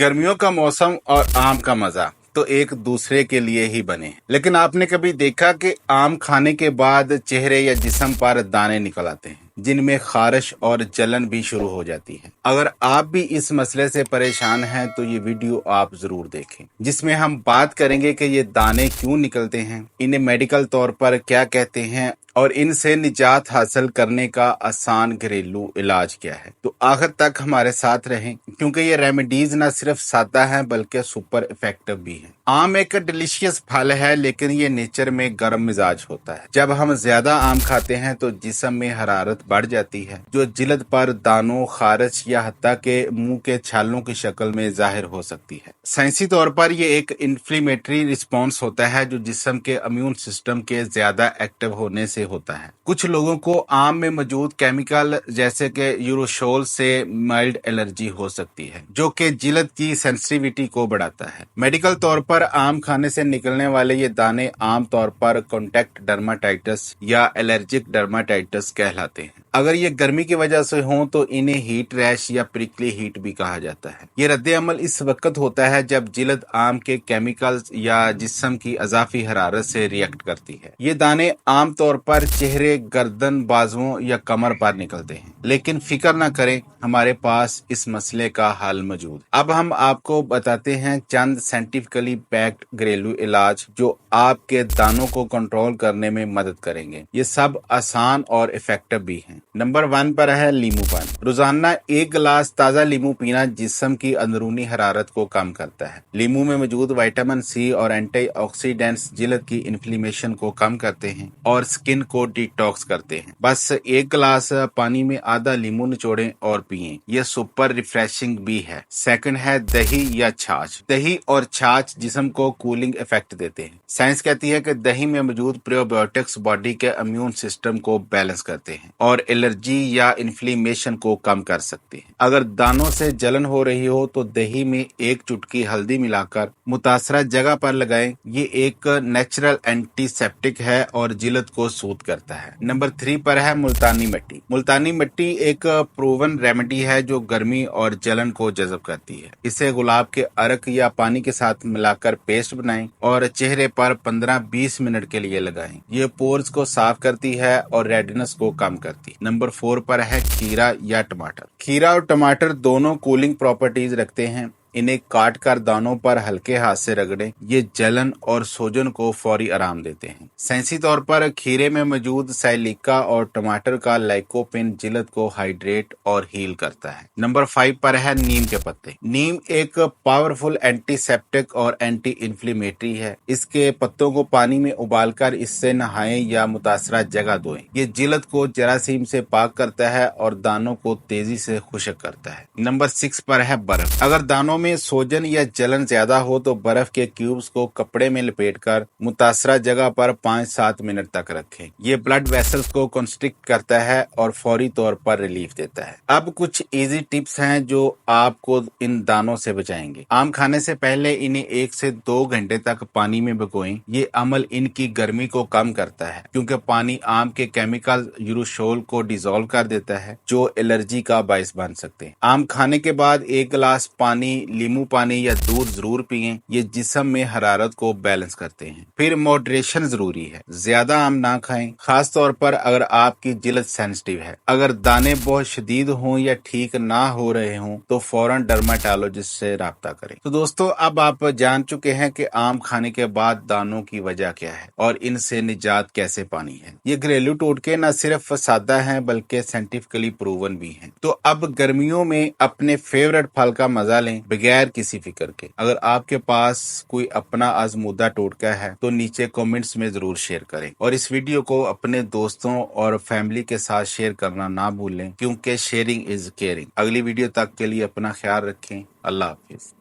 गर्मियों का मौसम और आम का मजा तो एक दूसरे के लिए ही बने हैं। लेकिन आपने कभी देखा कि आम खाने के बाद चेहरे या जिस्म पर दाने निकल आते हैं, जिनमें खारिश और जलन भी शुरू हो जाती है। अगर आप भी इस मसले से परेशान हैं तो ये वीडियो आप जरूर देखें, जिसमें हम बात करेंगे कि ये दाने क्यों निकलते हैं, इन्हें मेडिकल तौर पर क्या कहते हैं और इनसे निजात हासिल करने का आसान घरेलू इलाज क्या है। तो आखिर तक हमारे साथ रहें, क्योंकि ये रेमेडीज न सिर्फ सादा हैं बल्कि सुपर इफेक्टिव भी हैं। आम एक डिलीशियस फल है, लेकिन ये नेचर में गर्म मिजाज होता है। जब हम ज्यादा आम खाते हैं तो जिस्म में हरारत बढ़ जाती है, जो जिल्द पर दानों, खारिश या हत्ता के मुंह के छालों की शक्ल में जाहिर हो सकती है। साइंसी तौर पर ये एक इन्फ्लेमेटरी रिस्पॉन्स होता है जो जिस्म के इम्यून सिस्टम के ज्यादा एक्टिव होने से होता है। कुछ लोगों को आम में मौजूद केमिकल जैसे कि यूरोशोल से माइल्ड एलर्जी हो सकती है, जो कि जिल्द की सेंसिटिविटी को बढ़ाता है। मेडिकल तौर पर आम खाने से निकलने वाले ये दाने आम तौर पर कॉन्टैक्ट डर्माटाइटिस या एलर्जिक डर्माटाइटिस कहलाते हैं। अगर ये गर्मी की वजह से हो तो इन्हें हीट रैश या प्रिकली हीट भी कहा जाता है। ये रद्द अमल इस वक्त होता है जब जिल्द आम के केमिकल्स या जिस्म की अजाफी हरारत से रिएक्ट करती है। ये दाने आम तौर पर चेहरे, गर्दन, बाजुओं या कमर पर निकलते हैं, लेकिन फिक्र न करें, हमारे पास इस मसले का हल मौजूद। अब हम आपको बताते हैं चंद साइंटिफिकली बैक्ड घरेलू इलाज जो आपके दानों को कंट्रोल करने में मदद करेंगे। ये सब आसान और इफेक्टिव भी हैं। नंबर 1 पर है लीमू पानी। रोजाना 1 गिलास ताज़ा लीमू पीना जिस्म की अंदरूनी हरारत को कम करता है। लीमू में मौजूद विटामिन सी और एंटीऑक्सीडेंट्स जिल्द की इन्फ्लेमेशन को कम करते हैं और स्किन को डिटॉक्स करते हैं। बस 1 गिलास पानी में आधा लीमू निचोड़ें और पिएं। यह सुपर रिफ्रेशिंग भी है। सेकंड है दही या छाछ। दही और छाछ जिस्म को कूलिंग इफेक्ट देते हैं। साइंस कहती है कि दही में मौजूद प्रोबायोटिक्स बॉडी के इम्यून सिस्टम को बैलेंस करते हैं और एलर्जी या इन्फ्लेमेशन को कम कर सकते हैं। अगर दानों से जलन हो रही हो तो दही में 1 चुटकी हल्दी मिलाकर मुतासरा जगह पर लगाएं। ये एक नेचुरल एंटीसेप्टिक है और जिल्द को सूद करता है। नंबर 3 पर है मुल्तानी मिट्टी। मुल्तानी मिट्टी एक प्रूवन रेमेडी है जो गर्मी और जलन को जज़ब करती है। इसे गुलाब के अर्क या पानी के साथ मिलाकर पेस्ट बनाएं और चेहरे पर 15-20 मिनट के लिए लगाएं। ये पोर्स को साफ करती है और रेडनेस को कम करती है। नंबर 4 पर है खीरा या टमाटर। खीरा और टमाटर दोनों कूलिंग प्रॉपर्टीज रखते हैं। इन्हें काट कर दानों पर हल्के हाथ से रगड़ें। ये जलन और सूजन को फौरी आराम देते हैं। साइंसी तौर पर खीरे में मौजूद साइलिका और टमाटर का लाइकोपिन जिल्द को हाइड्रेट और हील करता है। नंबर 5 पर है नीम के पत्ते। नीम एक पावरफुल एंटीसेप्टिक और एंटी इन्फ्लेमेटरी है। इसके पत्तों को पानी में उबालकर इससे नहाएं या मुतासरा जगह धोएं। ये जिल्द को जरासीम से पाक करता है और दानों को तेजी से खुश्क करता है। नंबर 6 पर है बर्फ। अगर दानों में सोजन या जलन ज्यादा हो तो बर्फ के क्यूब्स को कपड़े में लपेटकर मुतासरा जगह पर 5-7 मिनट तक रखें। ये ब्लड वेसल्स को कंस्ट्रिक्ट करता है और फौरी तौर पर रिलीफ देता है। अब कुछ इजी टिप्स हैं जो आपको इन दानों से बचाएंगे। आम खाने से पहले इन्हें 1 से 2 घंटे तक पानी में भिगोएं। ये अमल इनकी गर्मी को कम करता है, क्योंकि पानी आम के केमिकल यूरोशोल को डिसॉल्व कर देता है, जो एलर्जी का बायस बन सकते हैं। आम खाने के बाद 1 गिलास पानी, नींबू पानी या दूध जरूर पिएं। ये जिस्म में हरारत को बैलेंस करते हैं। फिर मॉडरेशन जरूरी है। ज्यादा आम ना खाएं, खास तौर पर अगर आपकी जिल्द सेंसिटिव है। अगर दाने बहुत शदीद हों या ठीक ना हो रहे हों तो फौरन डर्माटोलॉजिस्ट से राब्ता करें। तो दोस्तों, अब आप जान चुके हैं कि आम खाने के बाद दानों की वजह क्या है और इनसे निजात कैसे पानी है। ये घरेलू टोटके न सिर्फ सादा हैं बल्कि साइंटिफिकली प्रूवन भी हैं। तो अब गर्मियों में अपने फेवरेट फल का मजा लें बगैर किसी फिक्र के। अगर आपके पास कोई अपना आजमूदा टोटका है तो नीचे कमेंट्स में जरूर शेयर करें और इस वीडियो को अपने दोस्तों और फैमिली के साथ शेयर करना ना भूलें, क्योंकि शेयरिंग इज केयरिंग। अगली वीडियो तक के लिए अपना ख्याल रखें। अल्लाह हाफिज।